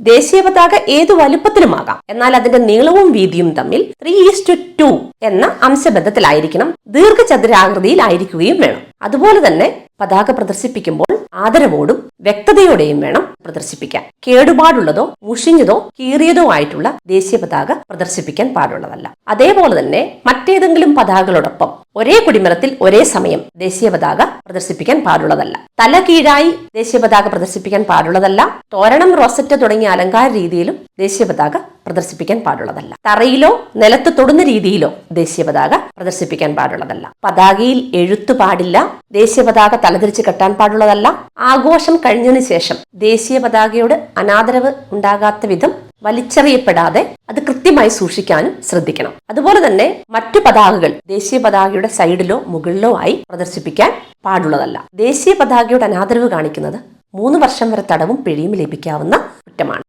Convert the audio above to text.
ദേശീയ പതാക ഏതു വലുപ്പത്തിലുമാകാം. എന്നാൽ അതിന്റെ നീളവും വീതിയും തമ്മിൽ 3:2 എന്ന അംശബന്ധത്തിലായിരിക്കണം. ദീർഘചതുരാകൃതിയിലായിരിക്കുകയും വേണം. അതുപോലെ തന്നെ പതാക പ്രദർശിപ്പിക്കുമ്പോൾ ആദരവോടും വ്യക്തതയോടെയും വേണം പ്രദർശിപ്പിക്കാൻ. കേടുപാടുള്ളതോ മുഷിഞ്ഞതോ കീറിയതോ ആയിട്ടുള്ള ദേശീയ പതാക പ്രദർശിപ്പിക്കാൻ പാടുള്ളതല്ല. അതേപോലെ തന്നെ മറ്റേതെങ്കിലും പതാകകളോടൊപ്പം ഒരേ കൊടിമരത്തിൽ ഒരേ സമയം ദേശീയ പതാക പ്രദർശിപ്പിക്കാൻ പാടുള്ളതല്ല. തല കീഴായി ദേശീയ പതാക പ്രദർശിപ്പിക്കാൻ പാടുള്ളതല്ല. തോരണം, റോസറ്റ് തുടങ്ങിയ അലങ്കാര രീതിയിലും ദേശീയ പതാക പ്രദർശിപ്പിക്കാൻ പാടുള്ളതല്ല. തറയിലോ നിലത്ത് തൊടുന്ന രീതിയിലോ ദേശീയ പതാക പ്രദർശിപ്പിക്കാൻ പാടുള്ളതല്ല. പതാകയിൽ എഴുത്തു പാടില്ല. ദേശീയ പതാക തലതിരിച്ച് കെട്ടാൻ പാടുള്ളതല്ല. ആഘോഷം കഴിഞ്ഞതിന് ശേഷം ദേശീയ പതാകയോട് അനാദരവ് ഉണ്ടാകാത്ത വിധം വലിച്ചെറിയപ്പെടാതെ അത് കൃത്യമായി സൂക്ഷിക്കാനും ശ്രദ്ധിക്കണം. അതുപോലെ തന്നെ മറ്റു പതാകകൾ ദേശീയ പതാകയുടെ സൈഡിലോ മുകളിലോ ആയി പ്രദർശിപ്പിക്കാൻ പാടുള്ളതല്ല. ദേശീയ പതാകയോട് അനാദരവ് കാണിക്കുന്നത് 3 വർഷം വരെ തടവും പിഴയും ലഭിക്കാവുന്ന കുറ്റമാണ്.